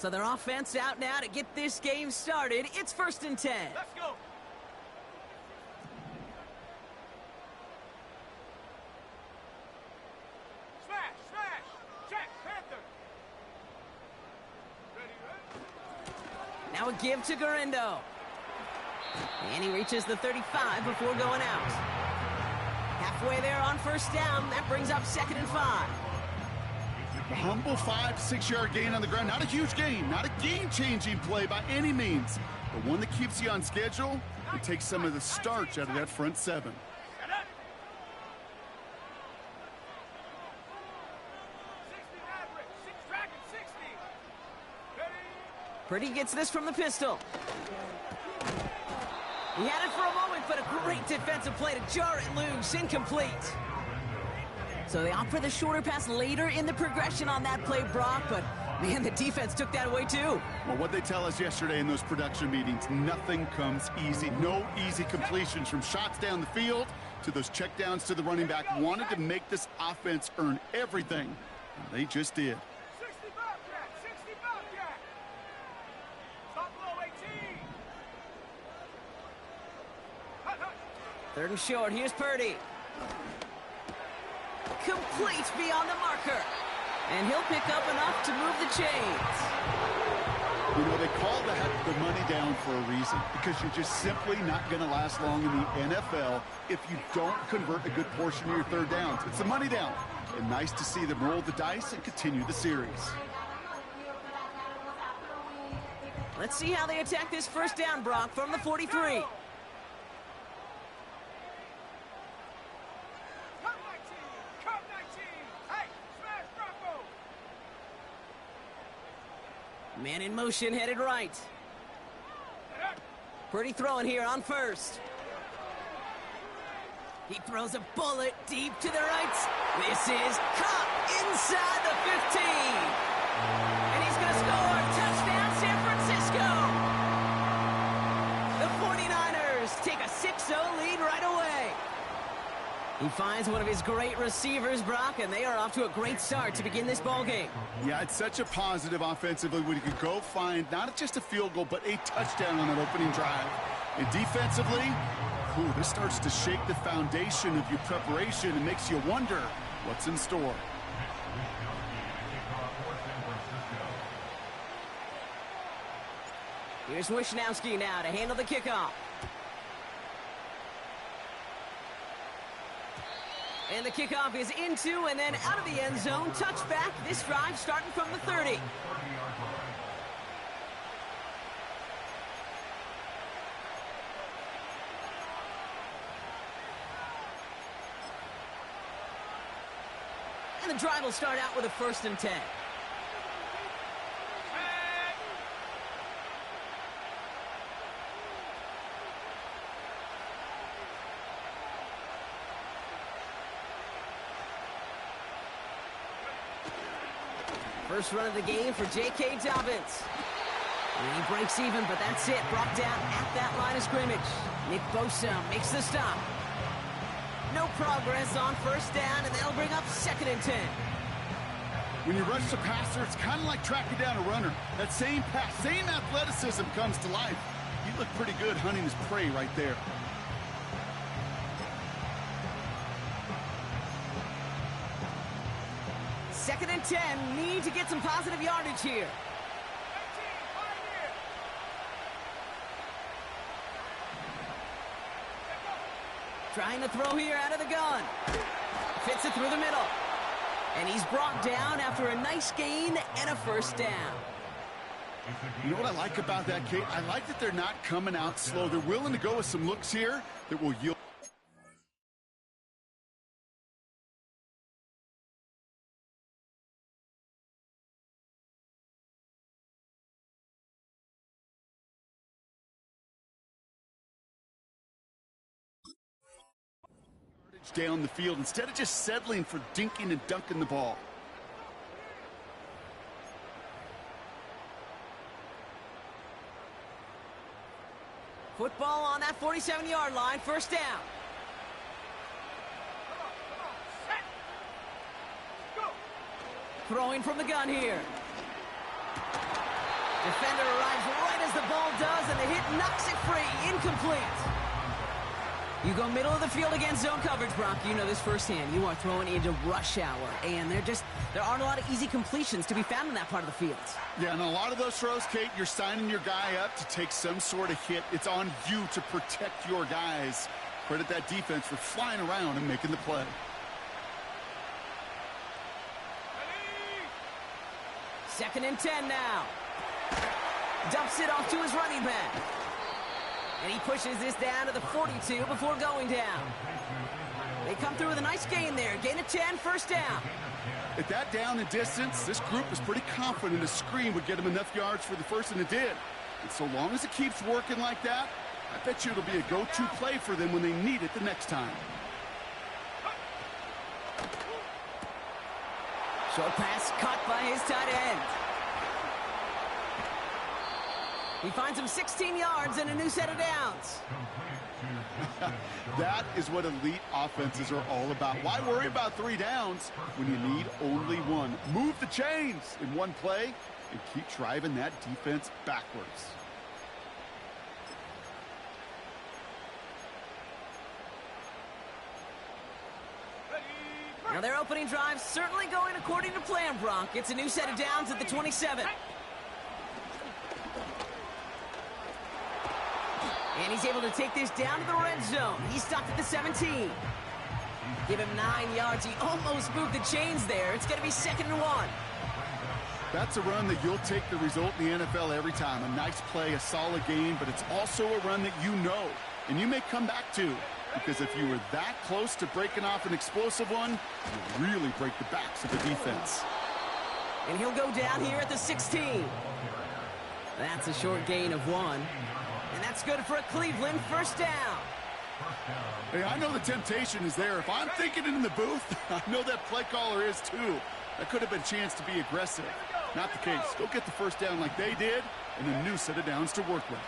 So their offense out now to get this game started. It's 1st and 10. Let's go. Smash, smash. Check, Panther. Ready? Now a give to Garindo. And he reaches the 35 before going out. Halfway there on 1st down. That brings up 2nd and 5. A humble 5 to 6 yard gain on the ground. Not a huge gain, not a game-changing play by any means, but one that keeps you on schedule and takes some of the starch out of that front 7. Purdy gets this from the pistol. He had it for a moment, but a great defensive play to jar it loose. Incomplete. So they opt for the shorter pass later in the progression on that play, Brock, but man, the defense took that away too. Well, what they tell us yesterday in those production meetings, nothing comes easy. No easy completions from shots down the field to those checkdowns to the running back. Wanted to make this offense earn everything, and they just did. 60 Bobcat, 60 Bobcat. Stop below 18. 3rd and short, here's Purdy. Complete beyond the marker. And he'll pick up enough to move the chains. You know, they call that the money down for a reason, because you're just simply not going to last long in the NFL if you don't convert a good portion of your 3rd downs. It's the money down. And nice to see them roll the dice and continue the series. Let's see how they attack this 1st down, Brock, from the 43. Man in motion, headed right. Purdy throwing here on 1st. He throws a bullet deep to the right. This is caught inside the 15. And he's going to score. Touchdown, San Francisco. The 49ers take a 6-0 lead right away. He finds one of his great receivers, Brock, and they are off to a great start to begin this ball game. Yeah, it's such a positive offensively when you can go find not just a field goal, but a touchdown on that opening drive. And defensively, this starts to shake the foundation of your preparation and makes you wonder what's in store. Here's Wishnowski now to handle the kickoff. And the kickoff is into and then out of the end zone. Touchback. This drive starting from the 30. And the drive will start out with a 1st and 10. First run of the game for J.K. Dobbins. And he breaks even, but that's it. Brought down at that line of scrimmage. Nick Bosa makes the stop. No progress on 1st down, and they'll bring up 2nd and 10. When you rush the passer, it's kind of like tracking down a runner. That same pass, same athleticism comes to life. He looked pretty good hunting his prey right there. Second and 10, need to get some positive yardage here. Trying to throw here out of the gun. Fits it through the middle. And he's brought down after a nice gain and a 1st down. You know what I like about that, Kate? I like that they're not coming out slow. They're willing to go with some looks here that will yield. Down the field instead of just settling for dinking and dunking the ball. Football on that 47-yard line, 1st down. Throwing from the gun here. Defender arrives right as the ball does, and the hit knocks it free. Incomplete. You go middle of the field against zone coverage, Brock. You know this firsthand. You are throwing into rush hour, and there aren't a lot of easy completions to be found in that part of the field. Yeah, and a lot of those throws, Kate, you're signing your guy up to take some sort of hit. It's on you to protect your guys. Credit that defense for flying around and making the play. Second and 10 now. Dumps it off to his running back. And he pushes this down to the 42 before going down. They come through with a nice gain there. Gain of 10, first down. At that down and distance, this group was pretty confident a screen would get them enough yards for the first, and it did. And so long as it keeps working like that, I bet you it'll be a go-to play for them when they need it the next time. Short pass caught by his tight end. He finds him 16 yards and a new set of downs. That is what elite offenses are all about. Why worry about 3 downs when you need only 1? Move the chains in one play and keep driving that defense backwards. Now their opening drive certainly going according to plan, Bronk. It's a new set of downs at the 27. And he's able to take this down to the red zone. He stopped at the 17. Give him 9 yards. He almost moved the chains there. It's going to be 2nd and 1. That's a run that you'll take the result in the NFL every time. A nice play, a solid game, but it's also a run that you know and you may come back to. Because if you were that close to breaking off an explosive one, you really break the backs of the defense. And he'll go down here at the 16. That's a short gain of 1. And that's good for a Cleveland first down. Hey, I know the temptation is there. If I'm thinking it in the booth, I know that play caller is too. That could have been a chance to be aggressive. Not the case. Go get the first down like they did, and a new set of downs to work with.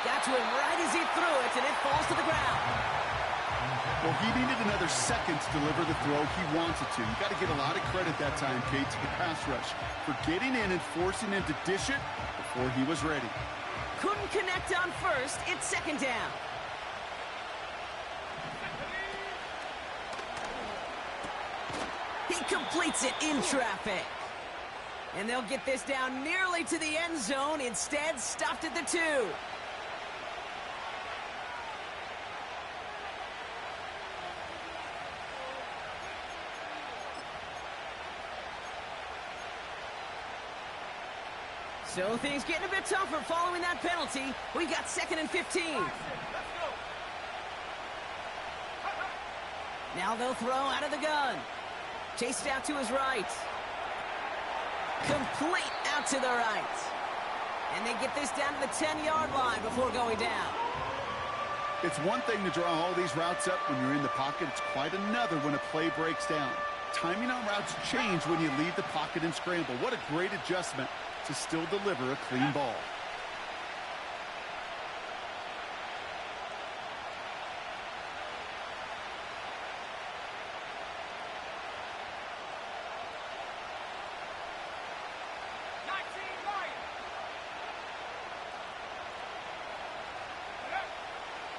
Got to him right as he threw it, and it falls to the ground. Well, he needed another second to deliver the throw he wanted to. You got to give a lot of credit that time, Kate, to the pass rush for getting in and forcing him to dish it before he was ready. Couldn't connect on first. It's 2nd down. He completes it in traffic. And they'll get this down nearly to the end zone. Instead, stopped at the 2. So things getting a bit tougher following that penalty. We got 2nd and 15. Now they'll throw out of the gun. Chased out to his right. Complete out to the right. And they get this down to the 10-yard line before going down. It's one thing to draw all these routes up when you're in the pocket. It's quite another when a play breaks down. Timing on routes change when you leave the pocket and scramble. What a great adjustment to still deliver a clean ball.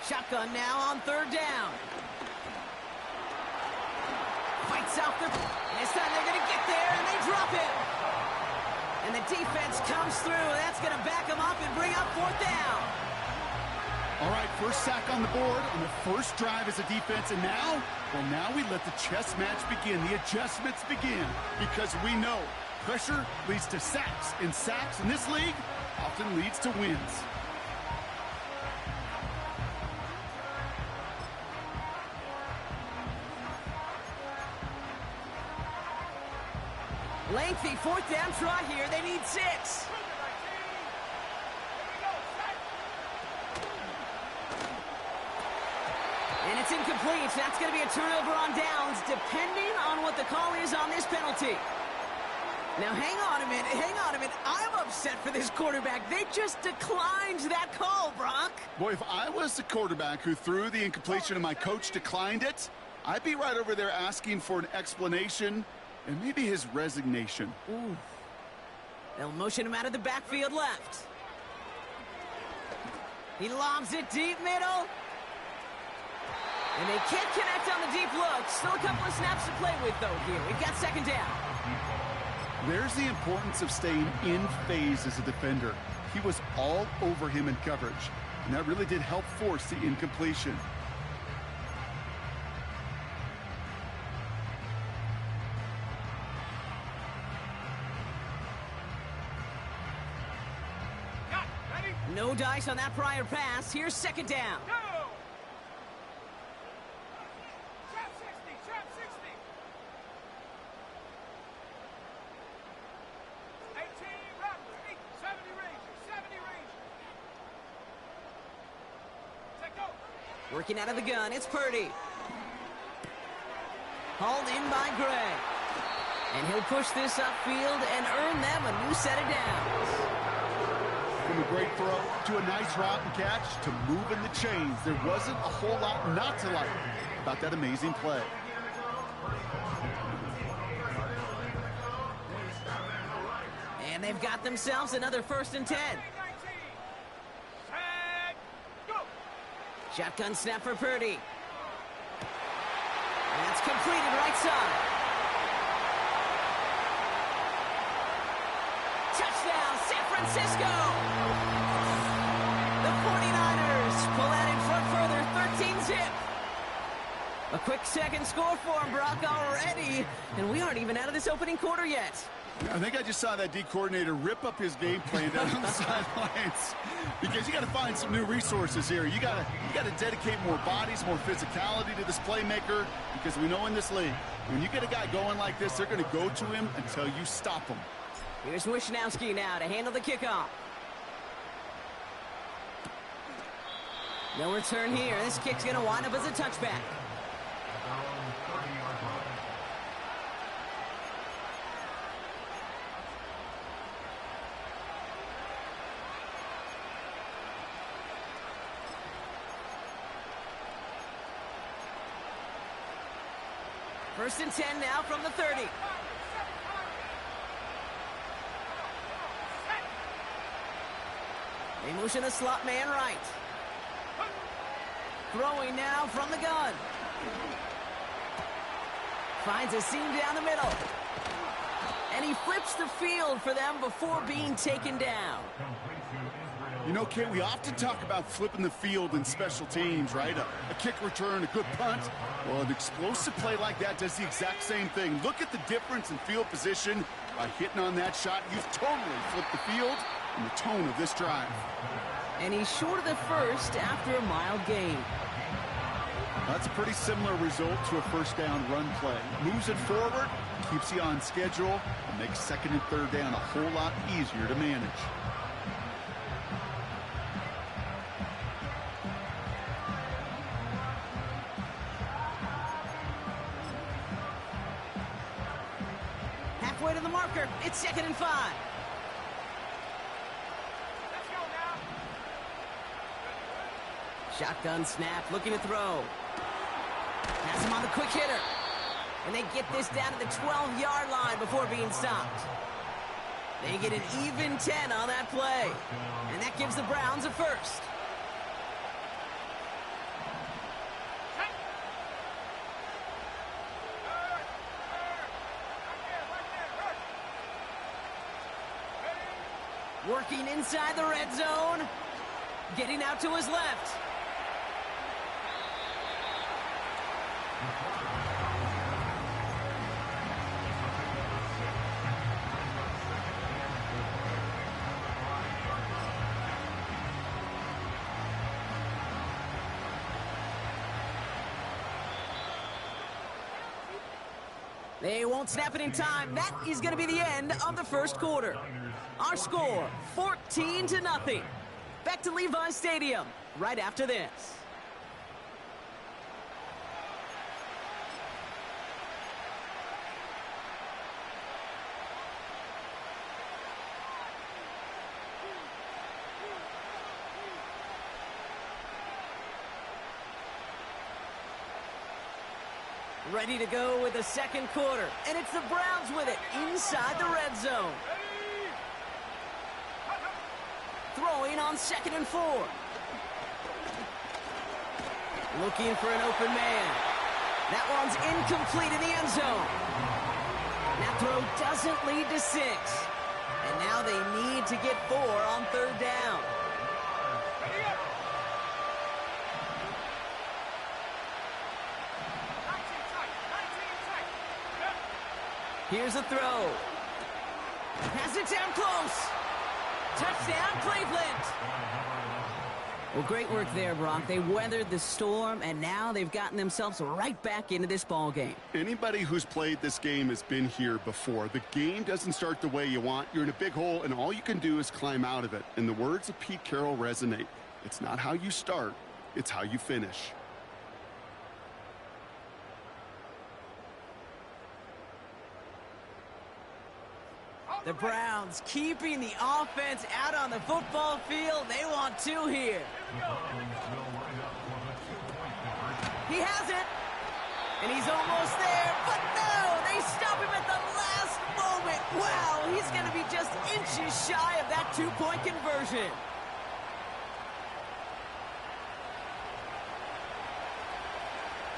Shotgun now on 3rd down. Fights off the... And this time they're going to get there, and they drop him. And the defense comes through, and that's going to back them up and bring up 4th down. All right, first sack on the board on the first drive as a defense, and now, well, now we let the chess match begin. The adjustments begin, because we know pressure leads to sacks, and sacks in this league often leads to wins. Lengthy 4th down try here. They need 6. And it's incomplete. That's going to be a turnover on downs, depending on what the call is on this penalty. Now, hang on a minute. I'm upset for this quarterback. They just declined that call, Brock. Boy, if I was the quarterback who threw the incompletion and my coach declined it, I'd be right over there asking for an explanation and maybe his resignation. Ooh. They'll motion him out of the backfield left. He lobs it deep middle. And they can't connect on the deep look. Still a couple of snaps to play with, though, here. We've got second down. There's the importance of staying in phase as a defender. He was all over him in coverage, and that really did help force the incompletion. Got it. Ready? No dice on that prior pass. Here's second down. Go! Trap 60, trap 60. 18, Rattler, 70 Rangers, 70 Rangers. Take go. Working out of the gun, it's Purdy. Hauled in by Gray. And he'll push this upfield and earn them a new set of downs. From a great throw to a nice route and catch to moving the chains, there wasn't a whole lot not to like about that amazing play. And they've got themselves another 1st and 10. 19. Tag. Go. Shotgun snap for Purdy. That's completed right side. Touchdown, San Francisco! The 49ers pull out in front further, 13-zip. A quick second score for him, Brock, already. And we aren't even out of this opening quarter yet. I think I just saw that D coordinator rip up his game plan down on the sidelines, because you got to find some new resources here. You got to dedicate more bodies, more physicality to this playmaker, because we know in this league, when you get a guy going like this, they're going to go to him until you stop him. Here's Wishnowski now to handle the kickoff. No return here. This kick's going to wind up as a touchback. First and 10 now from the 30. They motion the slot man right. Throwing now from the gun. Finds a seam down the middle. And he flips the field for them before being taken down. You know, Kate, we often talk about flipping the field in special teams, right? A kick return, a good punt. Well, an explosive play like that does the exact same thing. Look at the difference in field position. By hitting on that shot, you've totally flipped the field and the tone of this drive. And he's short of the first after a mild gain. That's a pretty similar result to a first down run play. Moves it forward, keeps you on schedule, and makes second and third down a whole lot easier to manage. Halfway to the marker. It's 2nd and 5. Let's go now. Shotgun snap, looking to throw. Pass him on the quick hitter. And they get this down to the 12-yard line before being stopped. They get an even 10 on that play. And that gives the Browns a first. Working inside the red zone. Getting out to his left. They won't snap it in time. That is going to be the end of the first quarter. Our score, 14-0. Back to Levi's Stadium right after this. Ready to go with the second quarter. And it's the Browns with it inside the red zone. Throwing on 2nd and 4. Looking for an open man. That one's incomplete in the end zone. That throw doesn't lead to 6. And now they need to get 4 on 3rd down. Here's a throw. Has it down close. Touchdown, Cleveland. Well, great work there, Brock. They weathered the storm, and now they've gotten themselves right back into this ball game. Anybody who's played this game has been here before. The game doesn't start the way you want. You're in a big hole, and all you can do is climb out of it. And the words of Pete Carroll resonate. It's not how you start, it's how you finish. The Browns keeping the offense out on the football field. They want 2 here. He has it. And he's almost there. But no, they stop him at the last moment. Wow, he's going to be just inches shy of that 2-point conversion.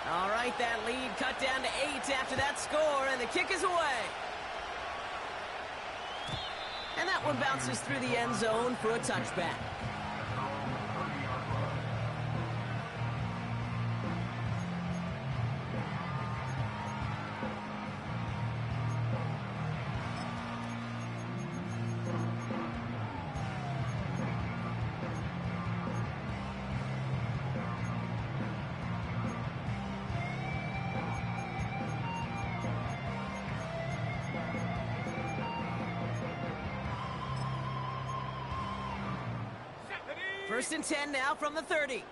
All right, that lead cut down to 8 after that score, and the kick is away. And that one bounces through the end zone for a touchback. First and 10 now from the 30.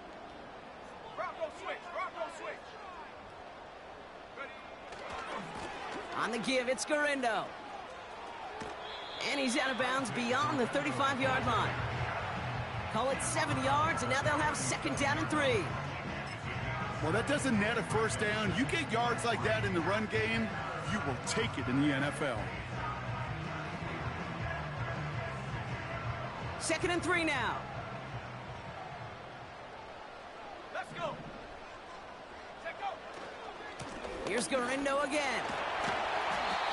Bronco switch. Bronco switch. Ready. On the give, it's Garindo. And he's out of bounds beyond the 35-yard line. Call it 7 yards, and now they'll have 2nd down and 3. Well, that doesn't net a first down. You get yards like that in the run game, you will take it in the NFL. 2nd and 3 now. Let's go. Take go. Here's Garindo again.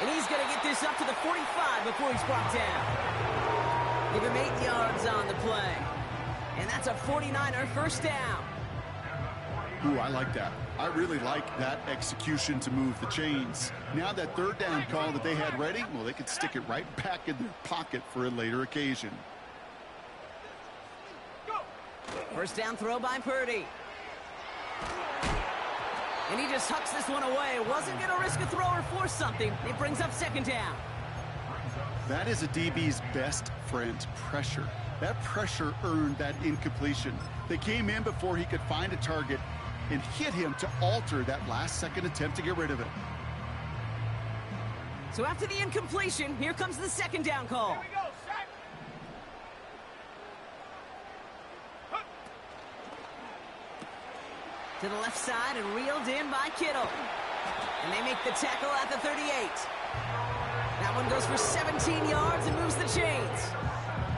And he's going to get this up to the 45 before he's brought down. Give him 8 yards on the play. And that's a 49er first down. Ooh, I like that. I really like that execution to move the chains. Now that 3rd down call that they had ready, well, they could stick it right back in their pocket for a later occasion. Go. First down throw by Purdy. And he just hucks this one away. Wasn't going to risk a throw or force something. It brings up 2nd down. That is a DB's best friend, pressure. That pressure earned that incompletion. They came in before he could find a target and hit him to alter that last-second attempt to get rid of it. So after the incompletion, here comes the 2nd down call. Here we go. Sack. Hup. To the left side and reeled in by Kittle. And they make the tackle at the 38. That one goes for 17 yards and moves the chains.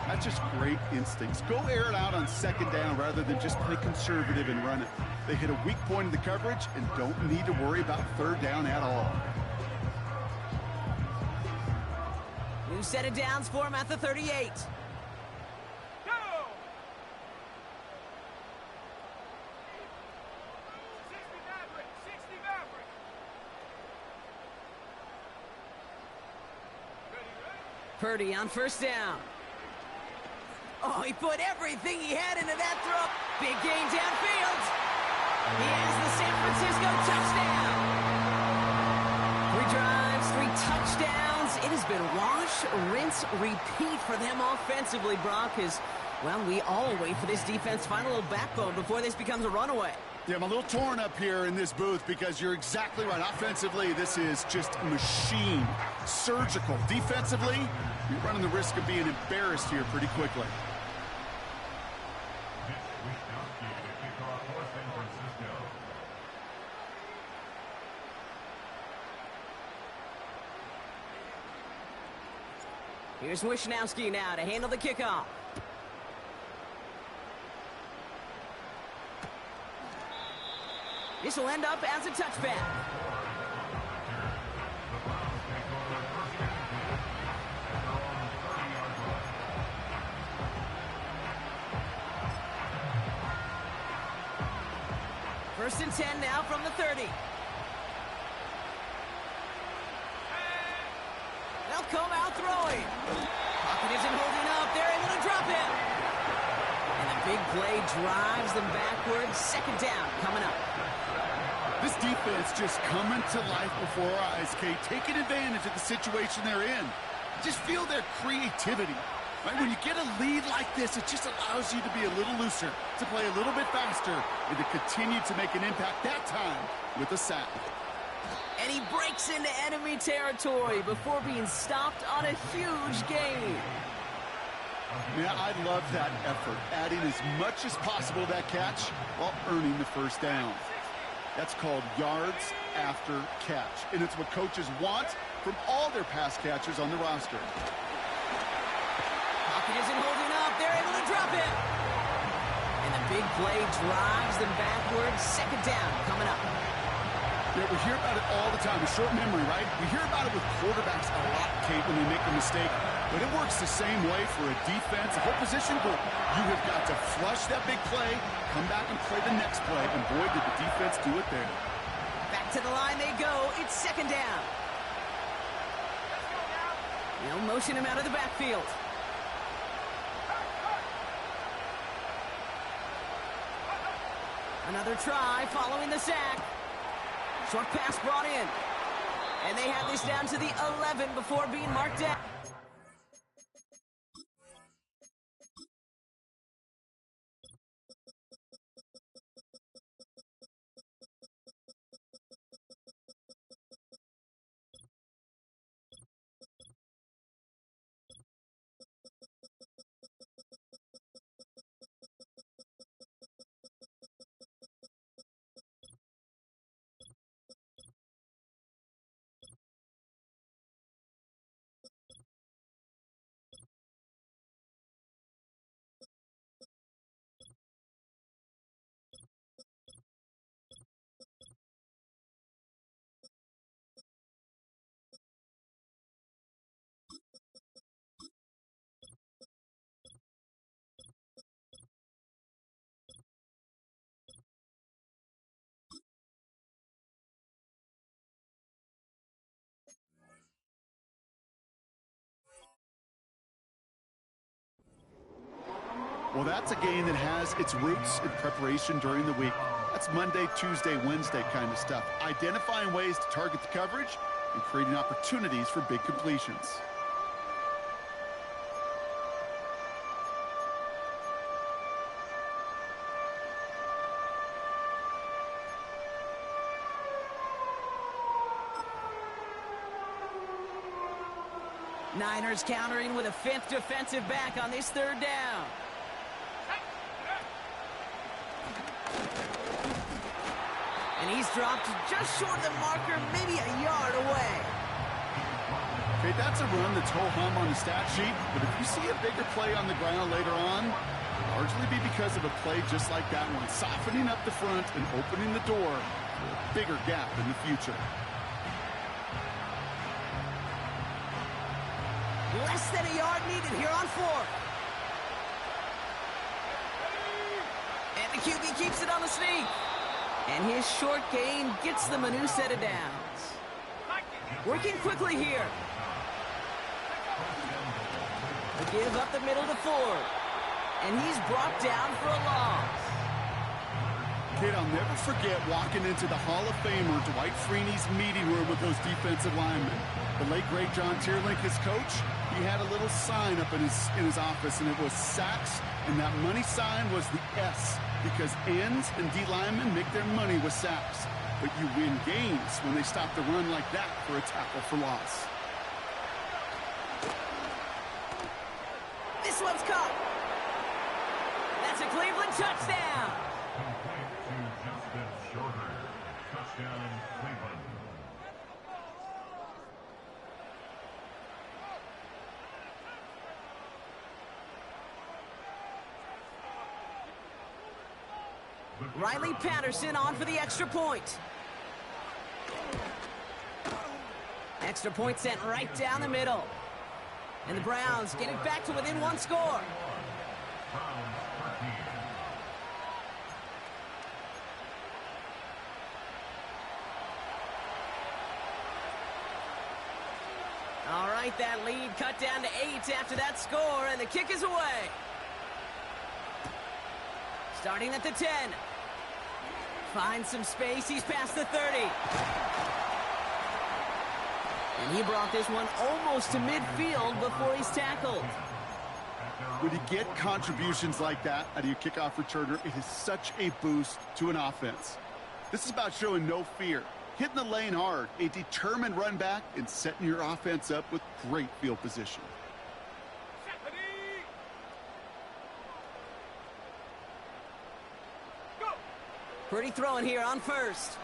That's just great instincts. Go air it out on 2nd down rather than just play conservative and run it. They hit a weak point in the coverage and don't need to worry about 3rd down at all. New set of downs for him at the 38. Go. 60 Maverick. 60 Maverick. Ready, ready. Purdy on first down. Oh, he put everything he had into that throw. Big gain downfield. He has the San Francisco touchdown. 3 drives, 3 touchdowns. It has been wash, rinse, repeat for them offensively, Brock, because, well, we all wait for this defense to find a little backbone before this becomes a runaway. Yeah, I'm a little torn up here in this booth because you're exactly right. Offensively, this is just a machine. Surgical. Defensively, you're running the risk of being embarrassed here pretty quickly. Here's Wishnowski now to handle the kickoff. This will end up as a touchback. First and 10 now from the 30. They'll come out throwing. Pocket isn't holding up. They're able to drop him. And the big play drives them backwards. Second down coming up. This defense just coming to life before our eyes, Kate, taking advantage of the situation they're in. Just feel their creativity. Right? When you get a lead like this, it just allows you to be a little looser, to play a little bit faster, and to continue to make an impact that time with a sack. And he breaks into enemy territory before being stopped on a huge gain. Yeah, I love that effort, adding as much as possible to that catch while earning the first down. That's called yards after catch, and it's what coaches want from all their pass catchers on the roster. Pocket isn't holding up. They're able to drop it. And the big play drives them backwards. Second down coming up. Yeah, we hear about it all the time. A short memory, right? We hear about it with quarterbacks a lot, Kate, when they make a mistake. But it works the same way for a defense, a whole position group. You have got to flush that big play, come back and play the next play, and boy, did the defense do it there. Back to the line they go. It's second down. They'll motion him out of the backfield. Another try following the sack. Short pass brought in. And they have this down to the 11 before being marked down. Well, that's a game that has its roots in preparation during the week. That's Monday, Tuesday, Wednesday kind of stuff. Identifying ways to target the coverage and creating opportunities for big completions. Niners countering with a fifth defensive back on this third down. And he's dropped just short of the marker, maybe a yard away. Okay, that's a run that's ho-hum on the stat sheet, but if you see a bigger play on the ground later on, it'll largely be because of a play just like that one, softening up the front and opening the door for a bigger gap in the future. Less than a yard needed here on fourth. And the QB keeps it on the sneak. And his short gain gets them a new set of downs. Working quickly here. They give up the middle to Ford. And he's brought down for a loss. Kid, I'll never forget walking into the Hall of Famer Dwight Freeney's meeting room with those defensive linemen. The late, great John Tierlink, his coach, he had a little sign up in his office, and it was sacks, and that money sign was the S, because ends and D linemen make their money with sacks. But you win games when they stop the run like that for a tackle for loss. This one's caught. That's a Cleveland touchdown. Touchdown, Cleveland. Riley Patterson on for the extra point. Extra point sent right down the middle. And the Browns get it back to within one score. All right, that lead cut down to 8 after that score, and the kick is away. Starting at the 10. Finds some space, he's past the 30. And he brought this one almost to midfield before he's tackled. When you get contributions like that out of your kickoff returner, it is such a boost to an offense. This is about showing no fear, hitting the lane hard, a determined run back, and setting your offense up with great field position. Pretty throwing here on first.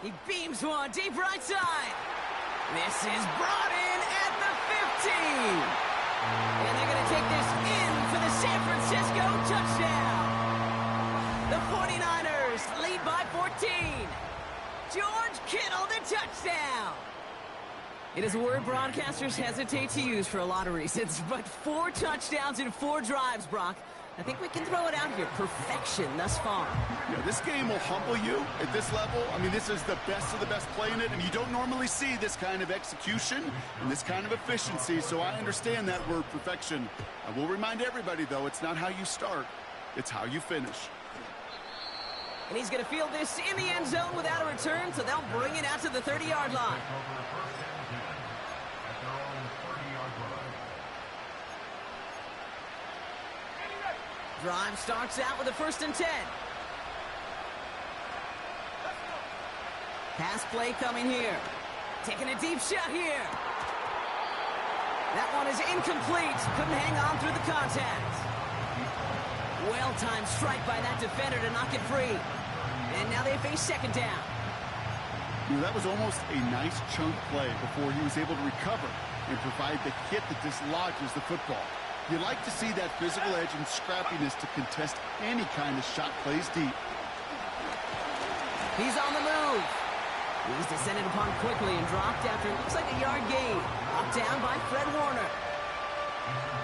He beams one deep right side. This is brought in at the 15. And they're going to take this in for the San Francisco touchdown. The 49ers lead by 14. George Kittle, the touchdown. It is a word broadcasters hesitate to use for a lot of reasons, but 4 touchdowns in 4 drives, Brock. I think we can throw it out here. Perfection thus far. Yeah, this game will humble you at this level. I mean, this is the best of the best playing it, and you don't normally see this kind of execution and this kind of efficiency, so I understand that word perfection. I will remind everybody, though, it's not how you start, it's how you finish. And he's going to field this in the end zone without a return, so they'll bring it out to the 30-yard line. Drive starts out with a 1st and 10. Pass play coming here. Taking a deep shot here. That one is incomplete. Couldn't hang on through the contact. Well-timed strike by that defender to knock it free. And now they face 2nd down. You know, that was almost a nice chunk play before he was able to recover and provide the hit that dislodges the football. You like to see that physical edge and scrappiness to contest any kind of shot plays deep. He's on the move. He's descended upon quickly and dropped after it looks like a yard gain. Brought down by Fred Warner.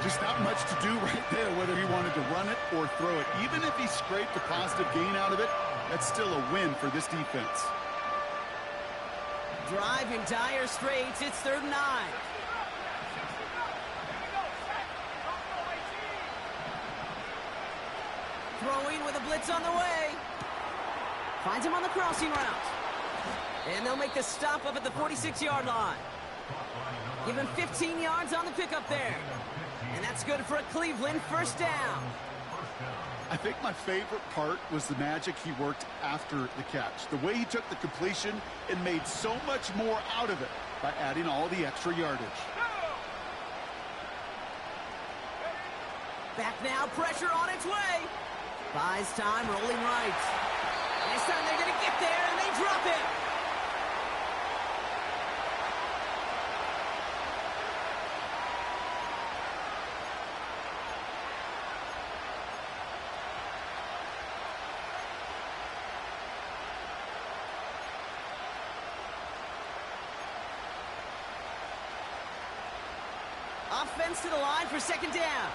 Just not much to do right there, whether he wanted to run it or throw it. Even if he scraped a positive gain out of it, that's still a win for this defense. Drive in dire straits. It's 3rd and 9. Throwing with a blitz on the way. Finds him on the crossing route. And they'll make the stop up at the 46-yard line. Give him 15 yards on the pickup there. And that's good for a Cleveland 1st down. I think my favorite part was the magic he worked after the catch. The way he took the completion and made so much more out of it by adding all the extra yardage. Back now, pressure on its way. Buys time, rolling right. This time they're going to get there, and they drop it. Offense to the line for 2nd down.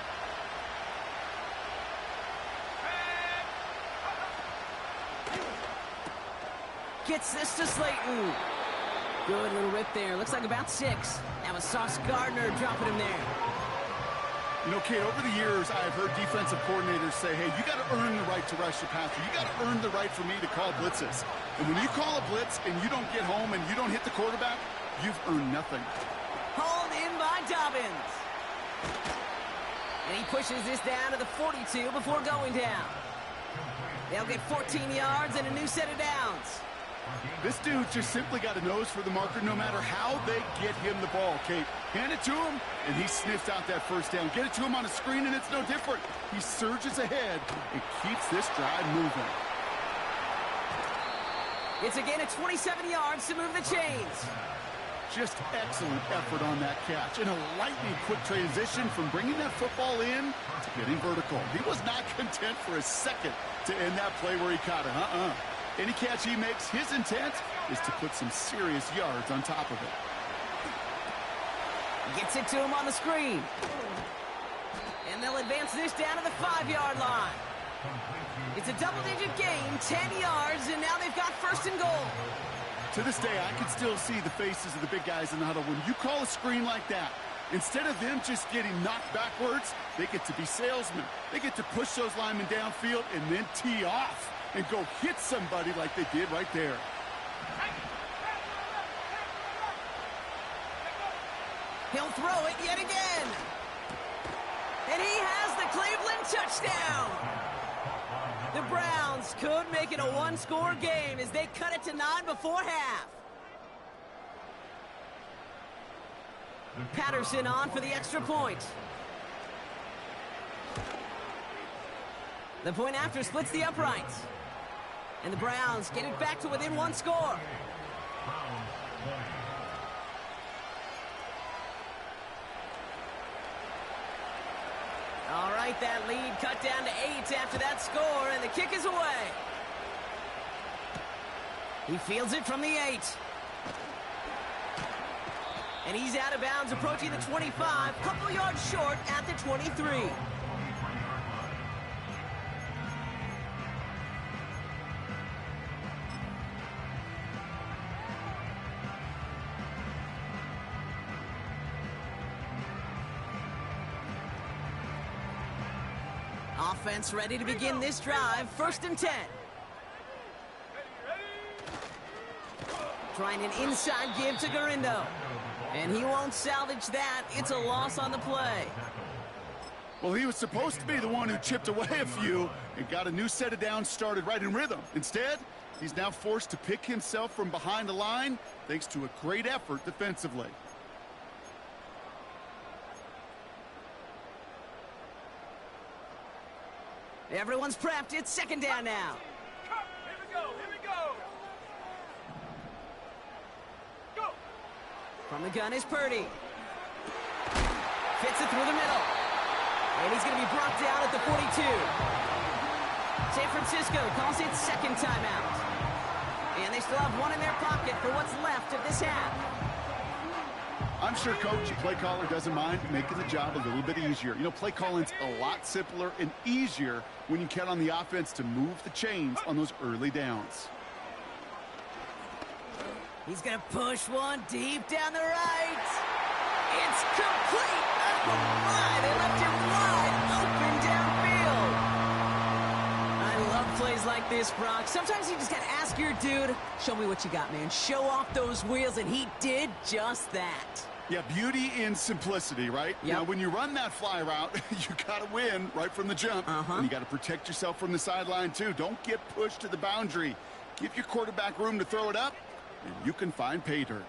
Gets this to Slayton. Good little rip there. Looks like about 6. That was Sauce Gardner dropping him there. You know, Kate, over the years, I've heard defensive coordinators say, hey, you got to earn the right to rush the passer. You got to earn the right for me to call blitzes. And when you call a blitz and you don't get home and you don't hit the quarterback, you've earned nothing. Hauled in by Dobbins. And he pushes this down to the 42 before going down. They'll get 14 yards and a new set of downs. This dude just simply got a nose for the marker no matter how they get him the ball, Kate. Hand it to him, and he sniffs out that 1st down. Get it to him on a screen, and it's no different. He surges ahead and keeps this drive moving. It's again at 27 yards to move the chains. Just excellent effort on that catch. And a lightning quick transition from bringing that football in to getting vertical. He was not content for a second to end that play where he caught it. Any catch he makes, his intent is to put some serious yards on top of it. Gets it to him on the screen. And they'll advance this down to the 5-yard line. It's a double-digit gain, 10 yards, and now they've got first and goal. To this day, I can still see the faces of the big guys in the huddle. When you call a screen like that, instead of them just getting knocked backwards, they get to be salesmen. They get to push those linemen downfield and then tee off and go hit somebody like they did right there. He'll throw it yet again. And he has the Cleveland touchdown. The Browns could make it a one-score game as they cut it to 9 before half. Patterson on for the extra point. The point after splits the uprights. And the Browns get it back to within one score. All right, that lead cut down to 8 after that score, and the kick is away. He fields it from the 8. And he's out of bounds, approaching the 25, couple yards short at the 23. Offense ready to begin this drive. First and 10. Trying an inside give to Garindo. And he won't salvage that. It's a loss on the play. Well, he was supposed to be the one who chipped away a few and got a new set of downs started right in rhythm. Instead, he's now forced to pick himself from behind the line thanks to a great effort defensively. Everyone's prepped. It's second down now. Here we go. Here we go. Go. From the gun is Purdy. Fits it through the middle. And he's going to be brought down at the 42. San Francisco calls it second timeout. And they still have one in their pocket for what's left of this half. I'm sure Coach, play caller, doesn't mind making the job a little bit easier. You know, play calling's a lot simpler and easier when you count on the offense to move the chains on those early downs. He's going to push one deep down the right. It's complete. Oh, my. They left him wide open downfield. I love plays like this, Brock. Sometimes you just got to ask your dude, show me what you got, man. Show off those wheels, and he did just that. Yeah, beauty in simplicity, right? Yep. Now, when you run that fly route, you got to win right from the jump. And you got to protect yourself from the sideline, too. Don't get pushed to the boundary. Give your quarterback room to throw it up, and you can find pay dirt.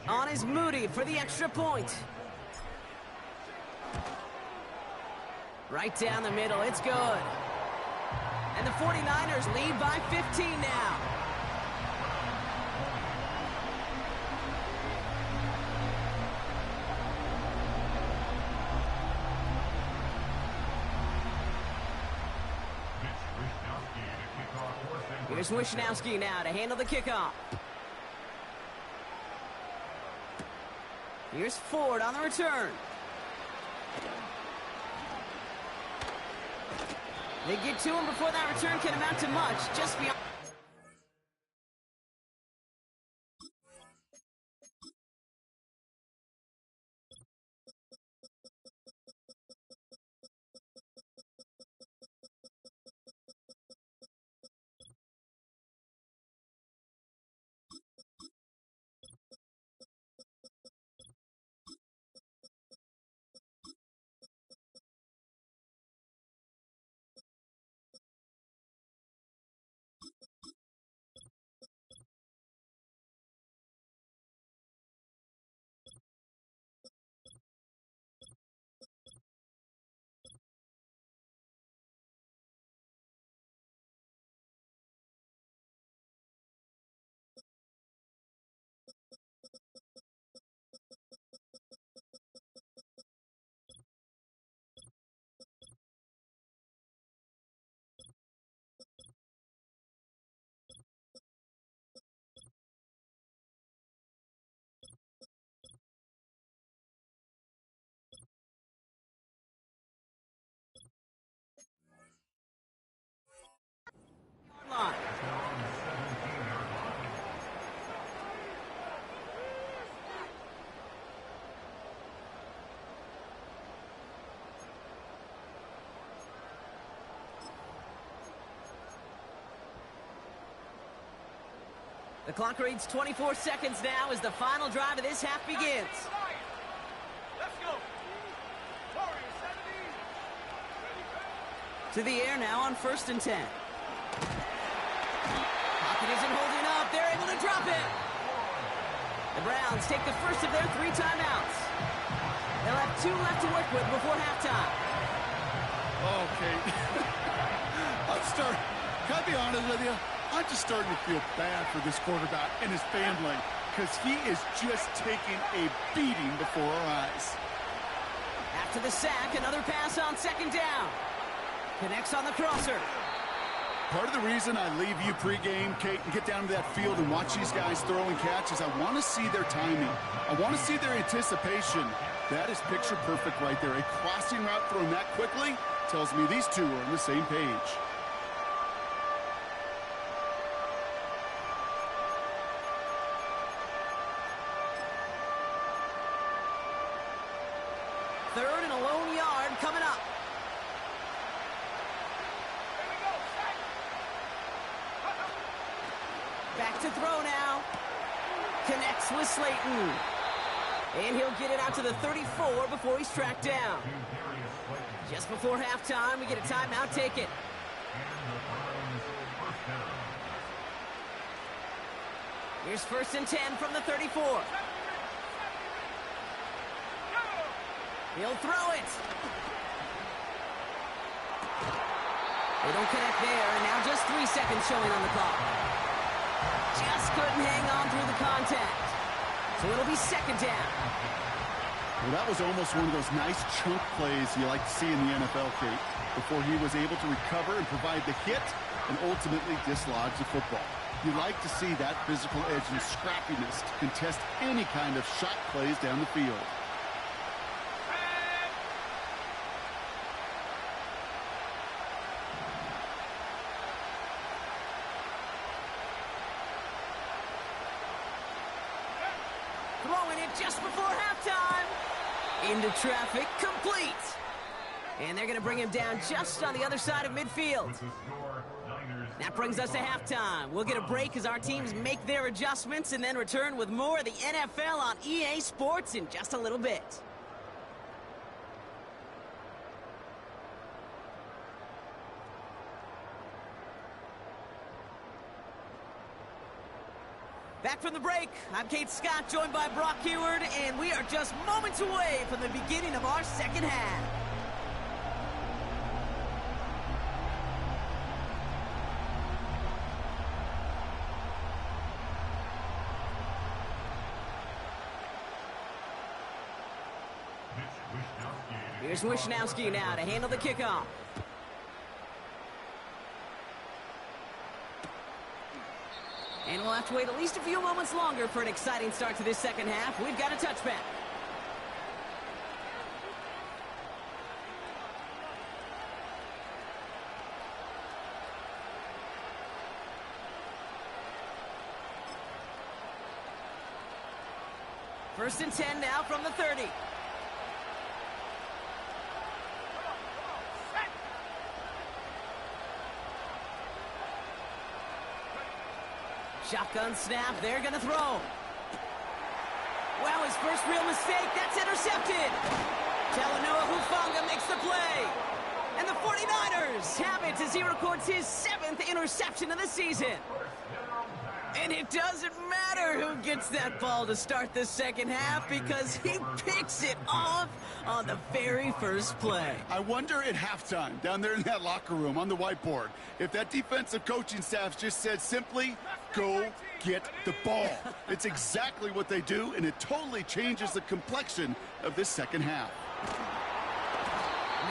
On is Moody for the extra point. Right down the middle. It's good. And the 49ers lead by 15 now. Here's Wishnowski now to handle the kickoff. Here's Ford on the return. They get to him before that return can amount to much. Just beyond. The clock reads 24 seconds now as the final drive of this half begins. Let's go. Warriors 70. To the air now on 1st and 10. Pocket isn't holding up. They're able to drop it. The Browns take the first of their 3 timeouts. They'll have 2 left to work with before halftime. Okay. Can I be honest with you? I'm just starting to feel bad for this quarterback and his family because he is just taking a beating before our eyes. After the sack, another pass on 2nd down. Connects on the crosser. Part of the reason I leave you pregame, Kate, and get down to that field and watch these guys throw and catch is I want to see their timing. I want to see their anticipation. That is picture perfect right there. A crossing route thrown that quickly tells me these two are on the same page. Third and a lone yard coming up. Here we go. Back to throw now. Connects with Slayton. And he'll get it out to the 34 before he's tracked down. Just before halftime, we get a timeout. Take it. Here's 1st and 10 from the 34. He'll throw it. They don't connect there, and now just 3 seconds showing on the clock. Just couldn't hang on through the contact. So it'll be 2nd down. Well, that was almost one of those nice chunk plays you like to see in the NFL, Kate, before he was able to recover and provide the hit and ultimately dislodge the football. You like to see that physical edge and scrappiness to contest any kind of shot plays down the field. Throwing it just before halftime. Into traffic, complete. And they're going to bring him down just on the other side of midfield. That brings us to halftime. We'll get a break as our teams make their adjustments and then return with more of the NFL on EA Sports in just a little bit. Back from the break, I'm Kate Scott, joined by Brock Heward, and we are just moments away from the beginning of our second half. Here's Wishnowski now to handle the kickoff. And we'll have to wait at least a few moments longer for an exciting start to this second half. We've got a touchback. First and 10 now from the 30. Shotgun snap, they're going to throw. Well, his first real mistake, that's intercepted. Talanoa Hufanga makes the play. And the 49ers have it as he records his 7th interception of the season. And it doesn't matter who gets that ball to start the second half because he picks it off on the very first play. I wonder at halftime, down there in that locker room on the whiteboard, if that defensive coaching staff just said simply, go get the ball. It's exactly what they do, and it totally changes the complexion of this second half.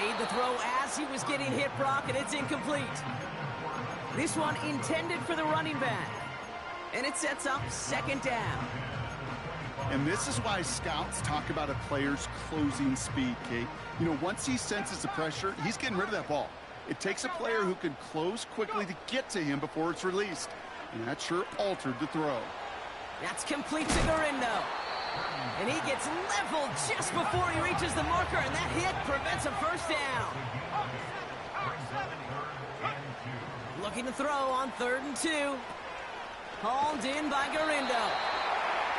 Made the throw as he was getting hit, Brock, and it's incomplete. This one intended for the running back. And it sets up second down. And this is why scouts talk about a player's closing speed, Kate. You know, once he senses the pressure, he's getting rid of that ball. It takes a player who can close quickly to get to him before it's released. And that sure altered the throw. That's complete to Garindo. And he gets leveled just before he reaches the marker, and that hit prevents a first down. Looking to throw on 3rd and 2. Hauled in by Garindo.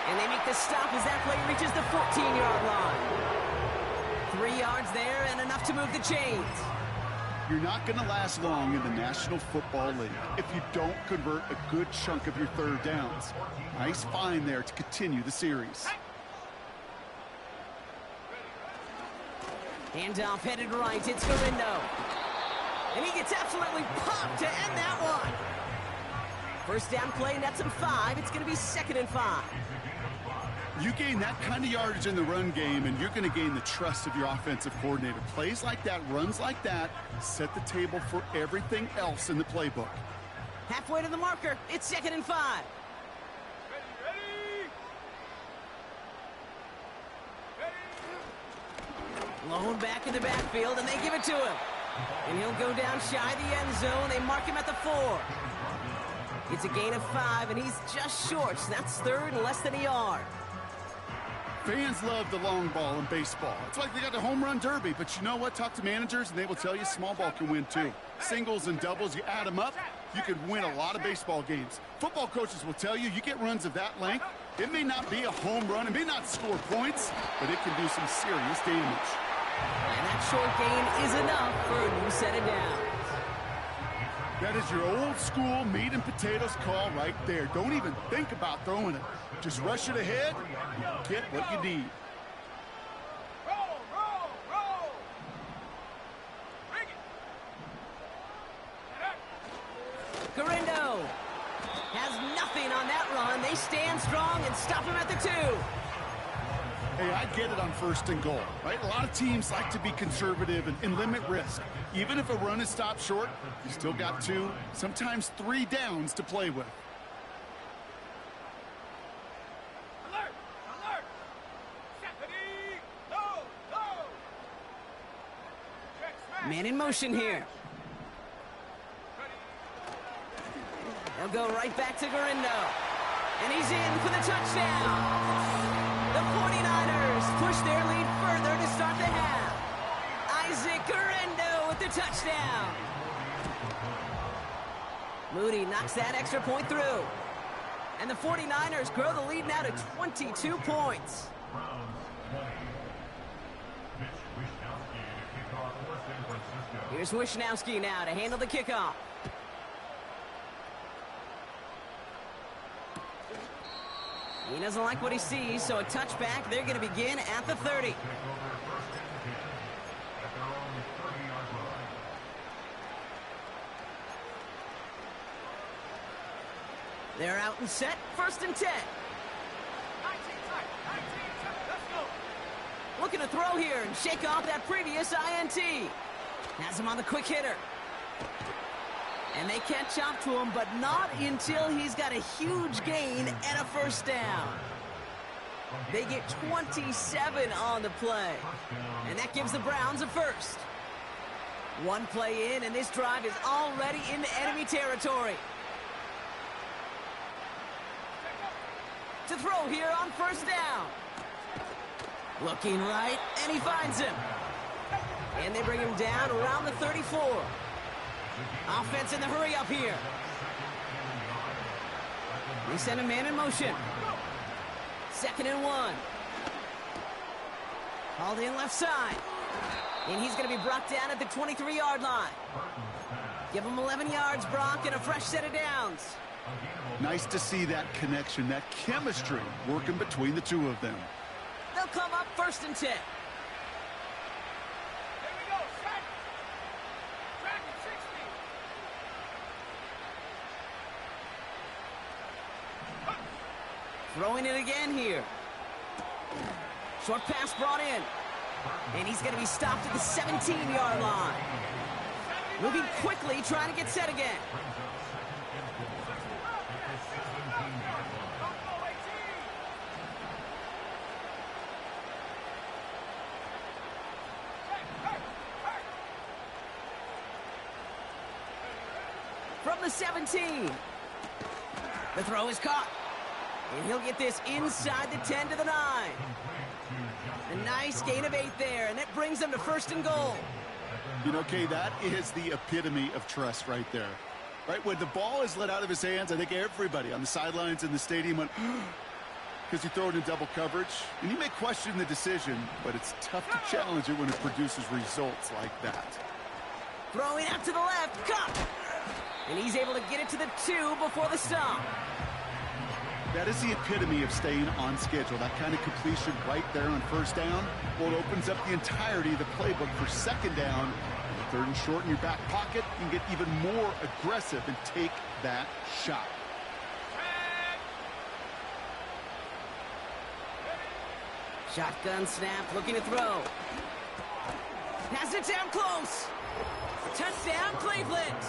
And they make the stop as that play reaches the 14-yard line. 3 yards there and enough to move the chains. You're not going to last long in the National Football League if you don't convert a good chunk of your third downs. Nice find there to continue the series. Handoff headed right. It's Garindo. And he gets absolutely popped to end that one. First down play, nets him 5. It's going to be 2nd and 5. You gain that kind of yardage in the run game, and you're going to gain the trust of your offensive coordinator. Plays like that, runs like that, set the table for everything else in the playbook. Halfway to the marker. It's 2nd and 5. Ready, ready. Blown back in the backfield, and they give it to him. And he'll go down shy the end zone. They mark him at the 4. It's a gain of 5, and he's just short. So that's 3rd and less than a yard. Fans love the long ball in baseball. It's like they got the home run derby, but you know what? Talk to managers, and they will tell you small ball can win too. Singles and doubles, you add them up, you could win a lot of baseball games. Football coaches will tell you, you get runs of that length, it may not be a home run, it may not score points, but it can do some serious damage. And that short gain is enough for a new set of downs. That is your old school meat and potatoes call right there. Don't even think about throwing it. Just rush it ahead and get what you need. Roll, roll, roll. Bring it. Garindo has nothing on that run. They stand strong and stop him at the 2. Hey, I get it on 1st and goal, right? A lot of teams like to be conservative and limit risk. Even if a run is stopped short, you still got 2, sometimes 3 downs to play with. Alert, alert. Stephanie, low, low. Check, smash. Man in motion here. They'll go right back to Garindo. And he's in for the touchdown. The 49ers push their lead further to start the half. Isaac Garindo with the touchdown. Moody knocks that extra point through. And the 49ers grow the lead now to 22 points. Here's Wishnowski now to handle the kickoff. He doesn't like what he sees, so a touchback. They're going to begin at the 30. They're out and set. 1st and 10. 19 tight, 19 tight. Let's go. Looking to throw here and shake off that previous INT. Has him on the quick hitter. And they catch up to him, but not until he's got a huge gain and a 1st down. They get 27 on the play. And that gives the Browns a 1st. One play in, and this drive is already into enemy territory. To throw here on 1st down. Looking right, and he finds him. And they bring him down around the 34. Offense in the hurry up here. They send a man in motion. 2nd and 1. Called in left side. And he's going to be brought down at the 23-yard line. Give him 11 yards, Brock, and a fresh set of downs. Nice to see that connection, that chemistry working between the 2 of them. They'll come up 1st and 10. Here we go. Set. Track at 60. Throwing it again here. Short pass brought in. And he's going to be stopped at the 17-yard line. Moving quickly, trying to get set again. From the 17. The throw is caught. And he'll get this inside the 10 to the 9. A nice gain of 8 there, and that brings them to 1st and goal. You know, Kay, that is the epitome of trust right there. Right, when the ball is let out of his hands, I think everybody on the sidelines in the stadium went, because you throw it in double coverage. And you may question the decision, but it's tough to challenge it when it produces results like that. Throwing out to the left, Kupp! And he's able to get it to the 2 before the stop. That is the epitome of staying on schedule. That kind of completion right there on first down. Well, it opens up the entirety of the playbook for second down. Third and short in your back pocket, you can get even more aggressive and take that shot. Shotgun snap, looking to throw. Pass it down close. Touchdown, Cleveland.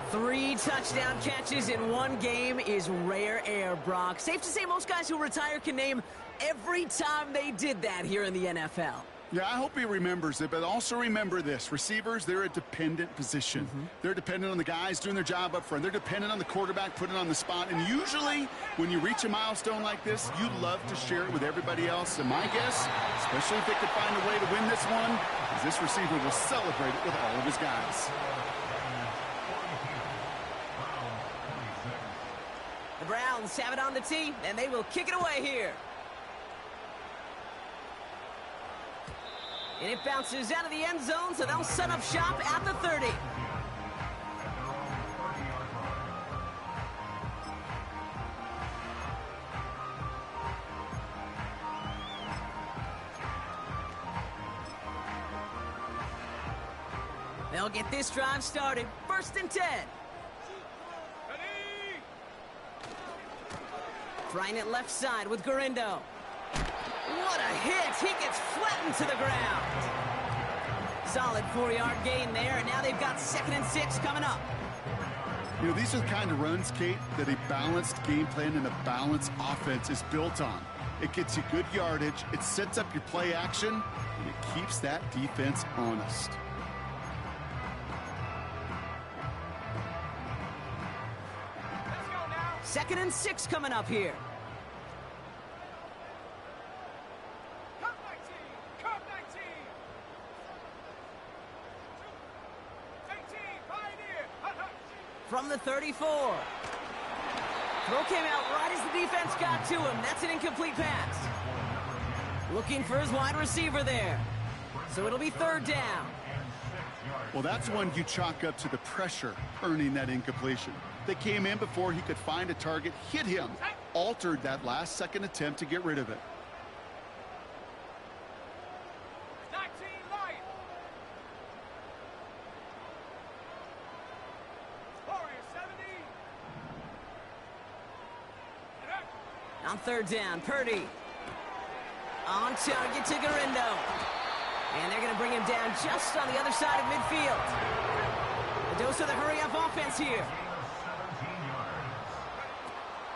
3 touchdown catches in one game is rare air, Brock. Safe to say most guys who retire can name every time they did that here in the NFL. Yeah, I hope he remembers it, but also remember this. Receivers, they're a dependent position. They're dependent on the guys doing their job up front. They're dependent on the quarterback putting it on the spot. And usually, when you reach a milestone like this, you love to share it with everybody else. And my guess, especially if they could find a way to win this one, is this receiver will celebrate it with all of his guys. The Browns have it on the tee, and they will kick it away here. And it bounces out of the end zone, so they'll set up shop at the 30. They'll get this drive started. 1st and 10. Trying it left side with Garindo. What a hit! He gets flattened to the ground. Solid 4-yard gain there, and now they've got 2nd and 6 coming up. You know, these are the kind of runs, Kate, that a balanced game plan and a balanced offense is built on. It gets you good yardage, it sets up your play action, and it keeps that defense honest. Let's go now. 2nd and 6 coming up here. Cup 19. Cup 19. 18. Pioneer. Hut, hut. From the 34. Throw came out right as the defense got to him. That's an incomplete pass. Looking for his wide receiver there. So it'll be 3rd down. Well, that's one you chalk up to the pressure earning that incompletion. They came in before he could find a target, hit him, altered that last-second attempt to get rid of it. 19 Lion. Warrior 70. On 3rd down, Purdy. On target to Garindo. And they're going to bring him down just on the other side of midfield. The dose of the hurry-up offense here.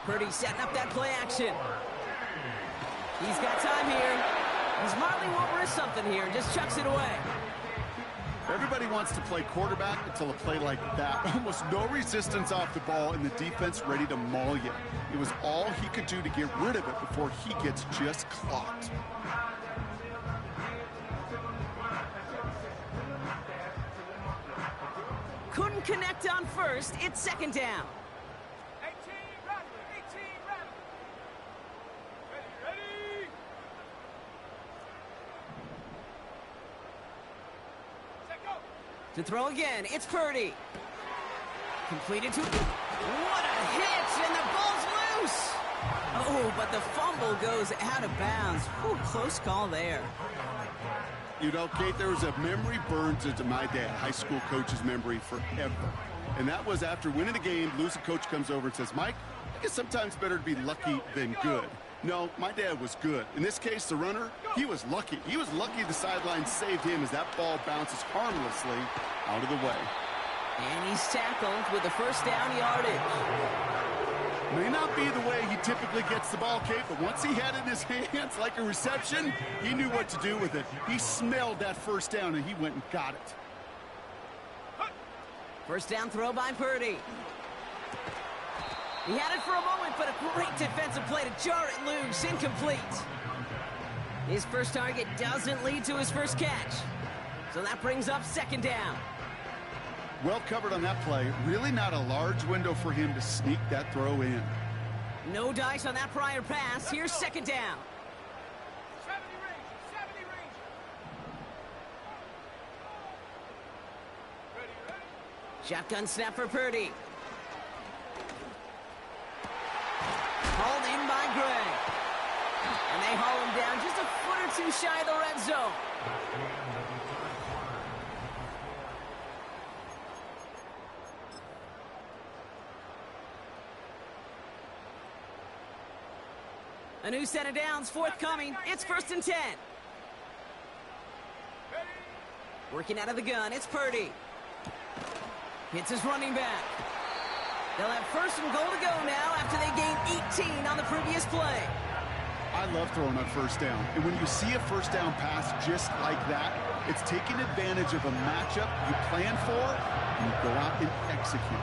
Purdy setting up that play action. He's got time here. He's Marley won't risk something here and just chucks it away. Everybody wants to play quarterback until a play like that. Almost no resistance off the ball and the defense ready to maul you. It was all he could do to get rid of it before he gets just clocked. Couldn't connect on first. It's 2nd down. 18 Rattler. 18 Rattler. Ready, ready. Set, go. To throw again, it's Purdy. Completed to... What a hit, and the ball's loose! Oh, but the fumble goes out of bounds. Whew, close call there. You know, Kate, there was a memory burned into my dad, high school coach's memory forever. And that was after winning the game, losing coach comes over and says, Mike, I guess sometimes better to be lucky than good. No, my dad was good. In this case, the runner, he was lucky. He was lucky the sideline saved him as that ball bounces harmlessly out of the way. And he's tackled with the 1st down yardage. May not be the way he typically gets the ball, Kate, but once he had it in his hands like a reception, he knew what to do with it. He smelled that 1st down, and he went and got it. 1st down throw by Purdy. He had it for a moment, but a great defensive play to jar it loose. Incomplete. His first target doesn't lead to his first catch. So that brings up 2nd down. Well covered on that play. Really not a large window for him to sneak that throw in. No dice on that prior pass. Here's second down. 70 Rangers, 70 Rangers. Ready. Shotgun snap for Purdy. Hauled in by Gray. And they haul him down just a foot or two shy of the red zone. A new set of downs forthcoming. It's 1st and 10. Working out of the gun, it's Purdy. Hits his running back. They'll have 1st and goal to go now after they gained 18 on the previous play. I love throwing on 1st down. And when you see a 1st down pass just like that, it's taking advantage of a matchup you plan for, and you go out and execute.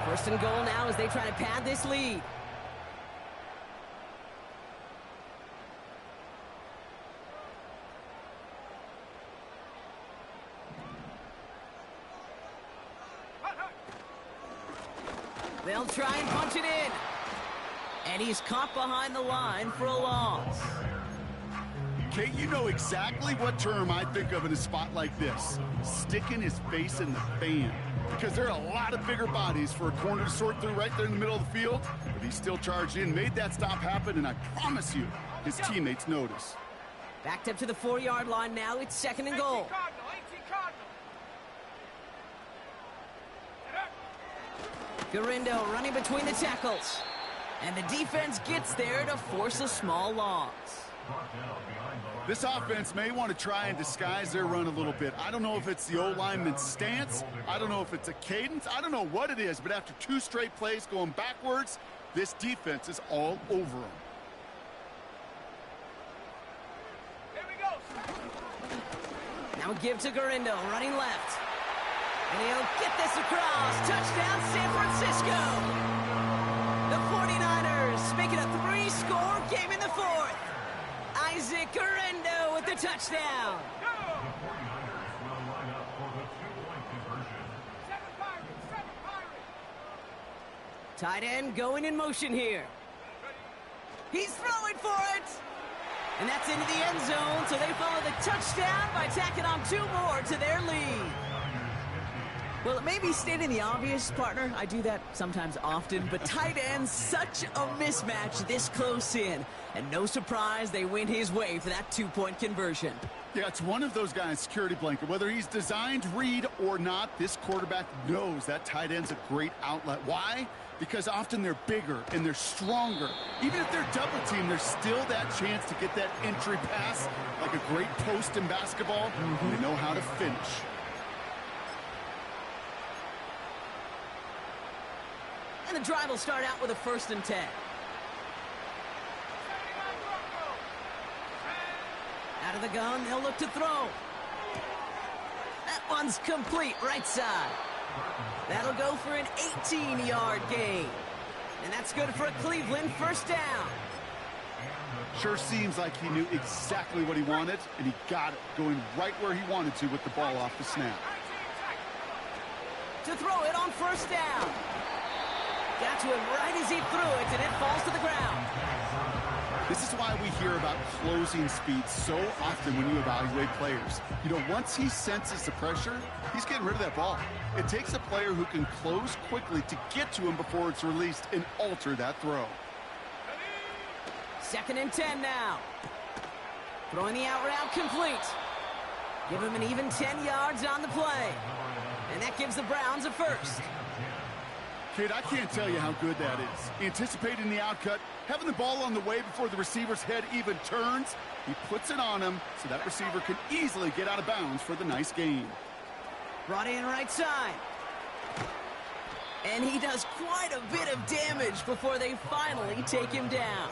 1st and goal now as they try to pad this lead. They'll try and punch it in. And he's caught behind the line for a loss. Kate, you know exactly what term I think of in a spot like this. Sticking his face in the fan. Because there are a lot of bigger bodies for a corner to sort through right there in the middle of the field. But he still charged in, made that stop happen, and I promise you, his teammates notice. Backed up to the 4-yard line now. It's 2nd and goal. 18 Cardinal. Garindo running between the tackles. And the defense gets there to force a small loss. This offense may want to try and disguise their run a little bit. I don't know if it's the O-lineman's stance. I don't know if it's a cadence. I don't know what it is, but after 2 straight plays going backwards, this defense is all over them. Here we go. Now a give to Garindo, running left. And he'll get this across. Touchdown, San Francisco. The 49ers make it a 3-score game in the 4th. Isaac Garindo with the touchdown. The 49ers will line up for the 2-point conversion. 7 Pirates, 7 Pirates. Tight end going in motion here. He's throwing for it. And that's into the end zone, so they follow the touchdown by tacking on 2 more to their lead. Well, it may be stating the obvious, partner. I do that sometimes often, but tight end's such a mismatch this close in. And no surprise, they went his way for that 2-point conversion. Yeah, it's one of those guys' security blanket. Whether he's designed read or not, this quarterback knows that tight end's a great outlet. Why? Because often they're bigger and they're stronger. Even if they're double teamed, there's still that chance to get that entry pass, like a great post in basketball. And they know how to finish. And the drive will start out with a 1st and 10. Out of the gun, they'll look to throw. That one's complete, right side. That'll go for an 18-yard gain. And that's good for a Cleveland 1st down. Sure seems like he knew exactly what he wanted, and he got it, going right where he wanted to with the ball off the snap. To throw it on 1st down. Got to him right as he threw it, and it falls to the ground. This is why we hear about closing speed so often when you evaluate players. You know, once he senses the pressure, he's getting rid of that ball. It takes a player who can close quickly to get to him before it's released and alter that throw. 2nd and 10 now. Throwing the out route complete. Give him an even 10 yards on the play. And that gives the Browns a 1st. Kid, I can't tell you how good that is. Anticipating the outcut, having the ball on the way before the receiver's head even turns, he puts it on him so that receiver can easily get out of bounds for the nice gain. Brought in right side. And he does quite a bit of damage before they finally take him down.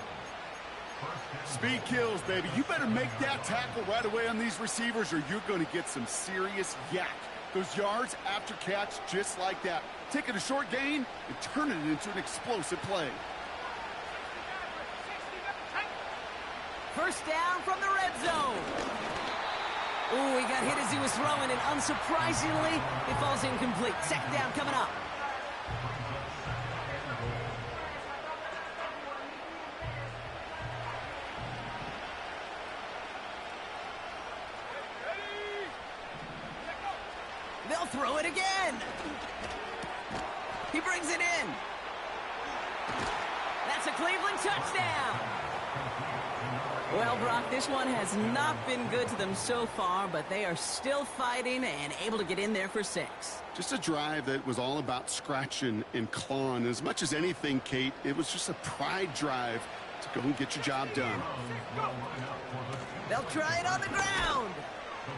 Speed kills, baby. You better make that tackle right away on these receivers or you're going to get some serious yak. Those yards after catch just like that. Taking a short gain and turning it into an explosive play. First down from the red zone. Ooh, he got hit as he was throwing, and unsurprisingly, it falls incomplete. Second down coming up. They'll throw it again. He brings it in. That's a Cleveland touchdown. Well, Brock, this one has not been good to them so far, but they are still fighting and able to get in there for 6. Just a drive that was all about scratching and clawing. As much as anything, Kate, it was just a pride drive to go and get your job done. They'll try it on the ground.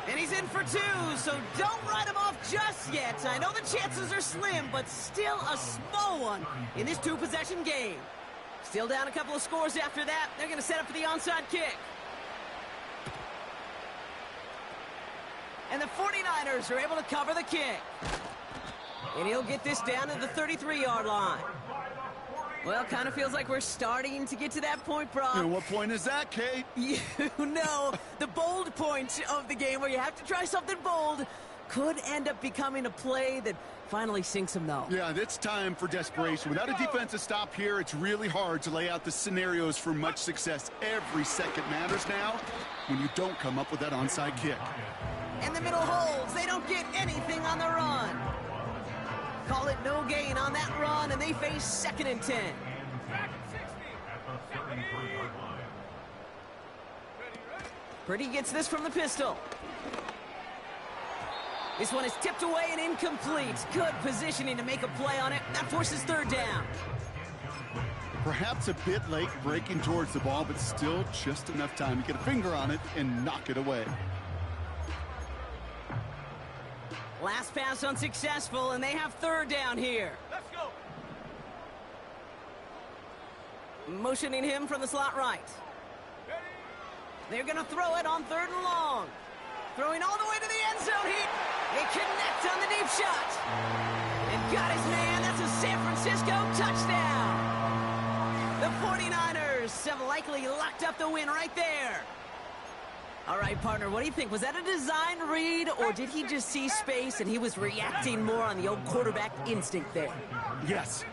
And he's in for 2, so don't write him off just yet. I know the chances are slim, but still a small one in this 2-possession game. Still down a couple of scores after that. They're going to set up for the onside kick. And the 49ers are able to cover the kick. And he'll get this down to the 33-yard line. Well, kind of feels like we're starting to get to that point, Brock. And what point is that, Kate? You know, the bold point of the game where you have to try something bold could end up becoming a play that finally sinks them, though. Yeah, it's time for desperation. Without a defensive stop here, it's really hard to lay out the scenarios for much success. Every second matters now when you don't come up with that onside kick. And the middle holds. They don't get anything on the run. Call it no gain on that run, and they face 2nd and 10. Purdy gets this from the pistol. This one is tipped away and incomplete. Good positioning to make a play on it. That forces 3rd down. Perhaps a bit late breaking towards the ball, but still just enough time to get a finger on it and knock it away. Last pass unsuccessful, and they have 3rd down here. Let's go. Motioning him from the slot right. They're going to throw it on 3rd and long. Throwing all the way to the end zone. They connect on the deep shot. And got his man. That's a San Francisco touchdown. The 49ers have likely locked up the win right there. All right, partner, what do you think? Was that a design read, or did he just see space and he was reacting more on the old quarterback instinct there? Yes.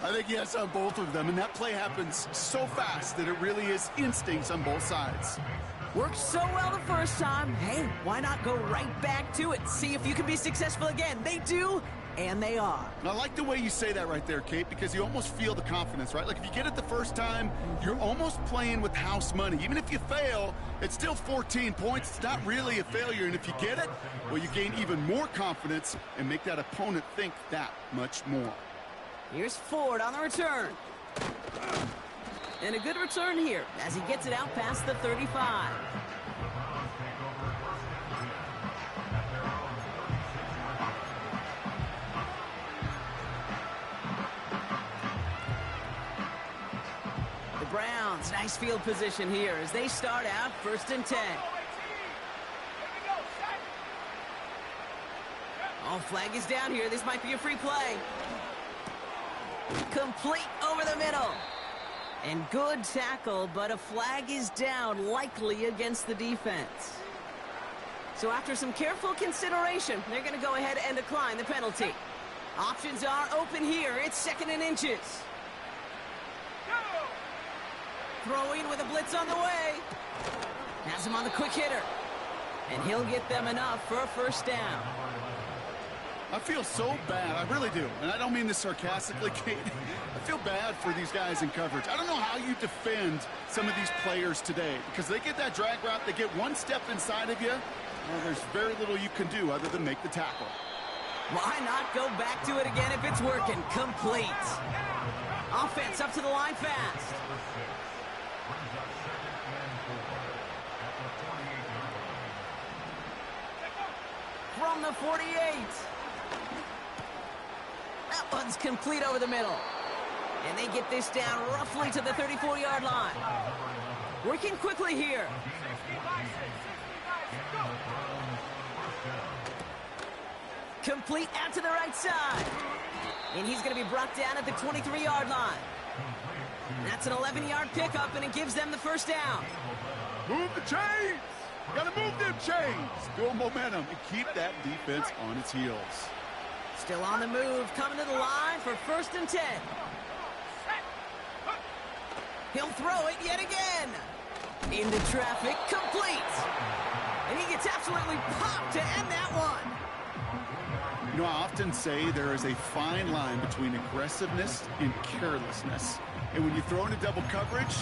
I think yes on both of them, and that play happens so fast that it really is instincts on both sides. Worked so well the first time. Hey, why not go right back to it? See if you can be successful again. They do, and they are. I like the way you say that right there, Kate, because you almost feel the confidence, right? Like if you get it the first time, you're almost playing with house money. Even if you fail, it's still 14 points. It's not really a failure, and if you get it, well, you gain even more confidence and make that opponent think that much more. Here's Ford on the return. And a good return here as he gets it out past the 35. The Browns, nice field position here as they start out 1st and 10. Oh, flag is down here. This might be a free play. Complete over the middle. And good tackle, but a flag is down, likely against the defense. So after some careful consideration, they're going to go ahead and decline the penalty. Options are open here. It's 2nd and inches. Throwing with a blitz on the way. Has him on the quick hitter. And he'll get them enough for a 1st down. I feel so bad. I really do. And I don't mean this sarcastically, Kate. I feel bad for these guys in coverage. I don't know how you defend some of these players today because they get that drag route, they get one step inside of you, well, there's very little you can do other than make the tackle. Why not go back to it again if it's working? Complete. Offense up to the line fast. From the 48. That one's complete over the middle. And they get this down roughly to the 34-yard line. Working quickly here. Complete out to the right side. And he's going to be brought down at the 23-yard line. That's an 11-yard pickup, and it gives them the first down. Move the chains! Gotta move them chains! Build momentum and keep that defense on its heels. Still on the move, coming to the line for 1st and 10. He'll throw it yet again. Into traffic, complete. And he gets absolutely popped to end that one. You know, I often say there is a fine line between aggressiveness and carelessness. And when you throw into double coverage,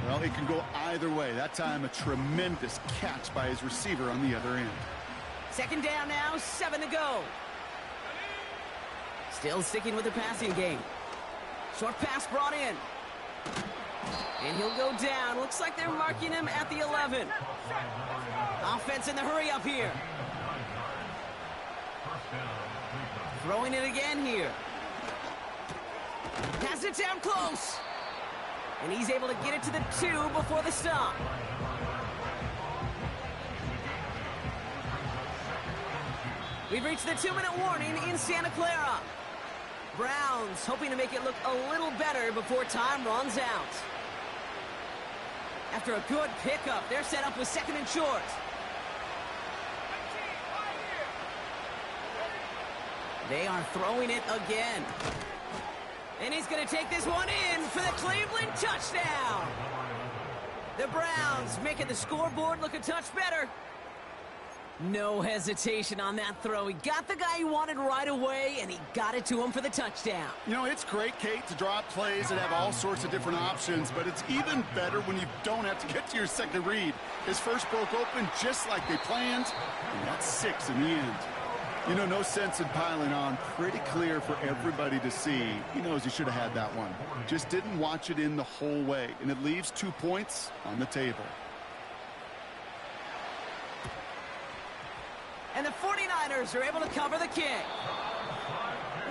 well, it can go either way. That time, a tremendous catch by his receiver on the other end. 2nd down now, 7 to go. Still sticking with the passing game. Short pass brought in. And he'll go down. Looks like they're marking him at the 11. Offense in the hurry up here. Throwing it again here. Has it down close. And he's able to get it to the 2 before the stop. We've reached the 2-minute warning in Santa Clara. Browns hoping to make it look a little better before time runs out. After a good pickup, they're set up with 2nd and short. They are throwing it again. And he's going to take this one in for the Cleveland touchdown. The Browns making the scoreboard look a touch better. No hesitation on that throw. He got the guy he wanted right away, and he got it to him for the touchdown. You know, it's great, Kate, to draw up plays and have all sorts of different options, but it's even better when you don't have to get to your second read. His first broke open just like they planned, and that's 6 in the end. You know, no sense in piling on. Pretty clear for everybody to see. He knows he should have had that one. Just didn't watch it in the whole way, and it leaves 2 points on the table. And the 49ers are able to cover the kick.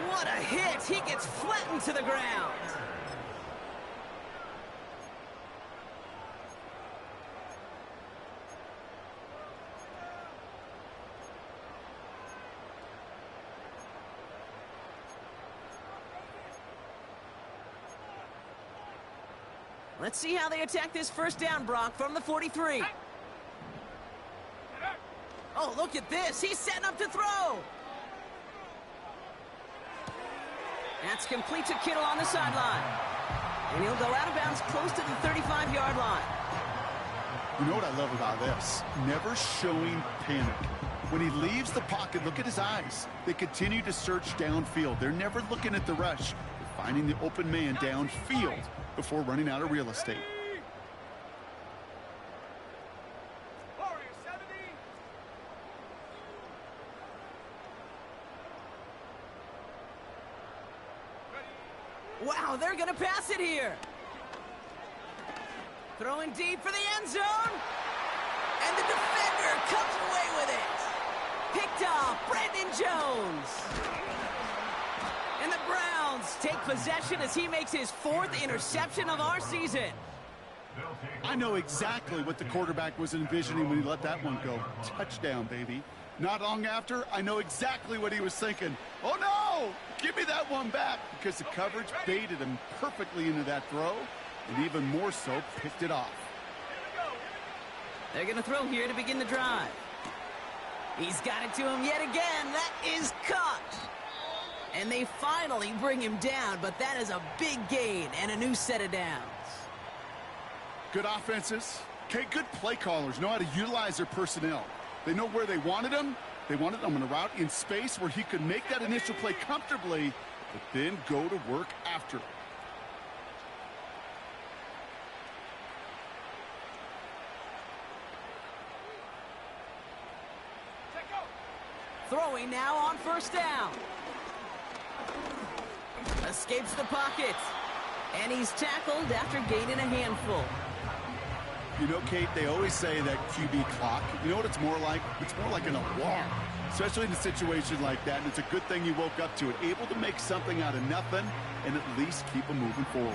What a hit! He gets flattened to the ground. Let's see how they attack this 1st down, Brock, from the 43. Oh, look at this. He's setting up to throw. That's complete to Kittle on the sideline. And he'll go out of bounds close to the 35-yard line. You know what I love about this? Never showing panic. When he leaves the pocket, look at his eyes. They continue to search downfield. They're never looking at the rush. They're finding the open man downfield before running out of real estate. Wow, they're going to pass it here. Throwing deep for the end zone. And the defender comes away with it. Picked off Brandon Jones. And the Browns take possession as he makes his 4th interception of our season. I know exactly what the quarterback was envisioning when he let that one go. Touchdown, baby. Not long after, I know exactly what he was thinking. Oh, no! Give me that one back, because the coverage baited him perfectly into that throw, and even more so, picked it off. They're going to throw here to begin the drive. He's got it to him yet again. That is caught. And they finally bring him down, but that is a big gain and a new set of downs. Good offenses. Okay, good play callers know how to utilize their personnel. They know where they wanted him. They wanted him on a route in space where he could make that initial play comfortably, but then go to work after it. Throwing now on 1st down. Escapes the pocket. And he's tackled after gaining a handful. You know, Kate, they always say that QB clock, you know what it's more like? It's more like an alarm, especially in a situation like that. And it's a good thing you woke up to it, able to make something out of nothing and at least keep them moving forward.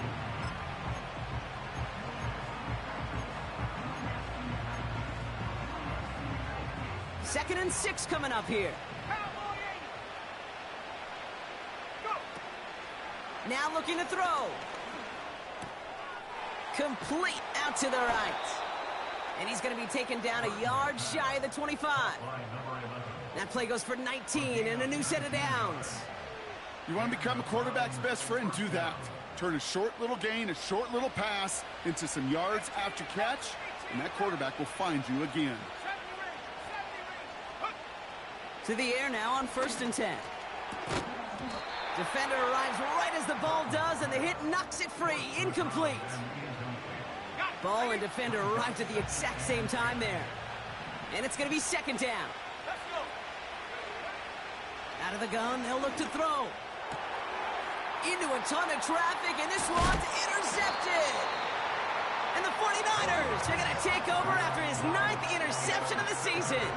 Second and 6 coming up here. Now looking to throw. complete out to the right. And he's going to be taken down a yard shy of the 25. That play goes for 19 and a new set of downs. You want to become a quarterback's best friend? Do that. Turn a short little gain, a short little pass into some yards after catch, and that quarterback will find you again. To the air now on 1st and 10. Defender arrives right as the ball does, and the hit knocks it free. Incomplete. Ball and defender arrived at the exact same time there. And it's going to be 2nd down. Out of the gun, they'll look to throw. Into a ton of traffic, and this one's intercepted. And the 49ers are going to take over after his 9th interception of the season.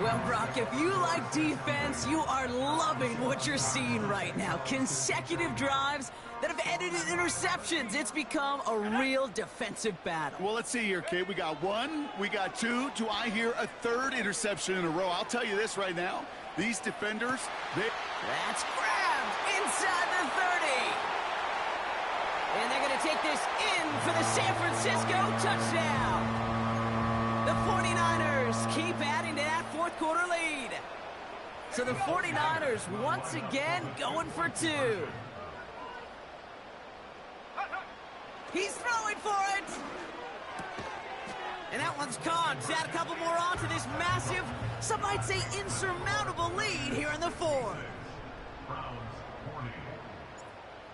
Well, Brock, if you like defense, you are loving what you're seeing right now. Consecutive drives that have ended in interceptions. It's become a real defensive battle. Well, let's see here, Kate. We got 1, we got 2. Do I hear a 3rd interception in a row? I'll tell you this right now. These defenders, That's grabbed inside the 30. And they're going to take this in for the San Francisco touchdown. The 49ers keep adding to that 4th quarter lead. So the 49ers once again going for 2. He's throwing for it. And that one's caught. Add a couple more on to this massive, some might say insurmountable lead here in the 4th.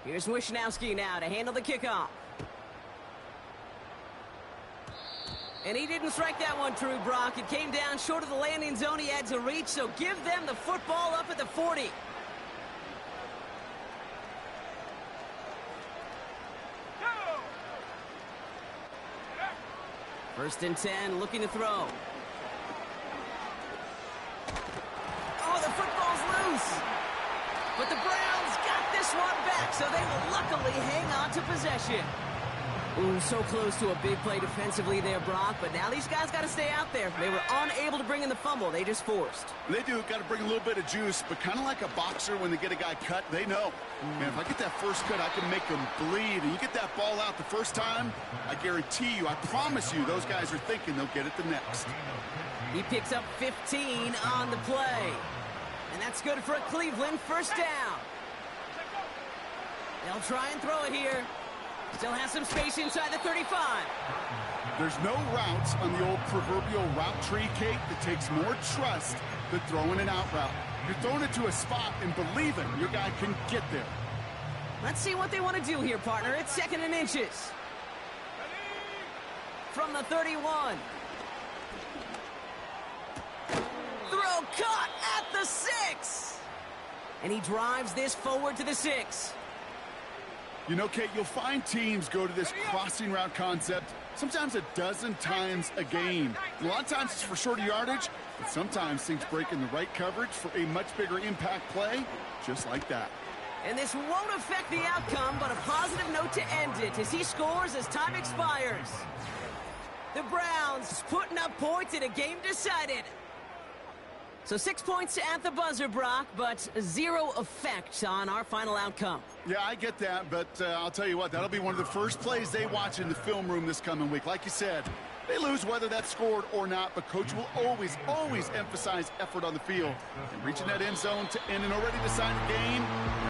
Here's Wishnowski now to handle the kickoff. And he didn't strike that one true, Brock. It came down short of the landing zone he had to reach, so give them the football up at the 40. First and 10, looking to throw. Oh, the football's loose. But the Browns got this one back, so they will luckily hang on to possession. Ooh, so close to a big play defensively there, Brock, but now these guys got to stay out there. They were unable to bring in the fumble. They just forced. They do. Got to bring a little bit of juice, but kind of like a boxer when they get a guy cut, they know. Man, if I get that first cut, I can make them bleed. And you get that ball out the first time, I guarantee you, I promise you, those guys are thinking they'll get it the next. He picks up 15 on the play. And that's good for a Cleveland first down. They'll try and throw it here. Still has some space inside the 35. There's no routes on the old proverbial route tree, Kate, that takes more trust than throwing an out route. You're throwing it to a spot and believing your guy can get there. Let's see what they want to do here, partner. It's 2nd and inches. From the 31. Throw caught at the 6. And he drives this forward to the 6. You know, Kate, you'll find teams go to this crossing route concept sometimes a dozen times a game. A lot of times it's for shorter yardage, but sometimes things break in the right coverage for a much bigger impact play, just like that. And this won't affect the outcome, but a positive note to end it as he scores as time expires. The Browns putting up points in a game decided. So 6 points at the buzzer, Brock, but 0 effect on our final outcome. Yeah, I get that, but I'll tell you what, that'll be one of the first plays they watch in the film room this coming week. Like you said, they lose whether that's scored or not, but Coach will always emphasize effort on the field. And reaching that end zone to end an already decided game,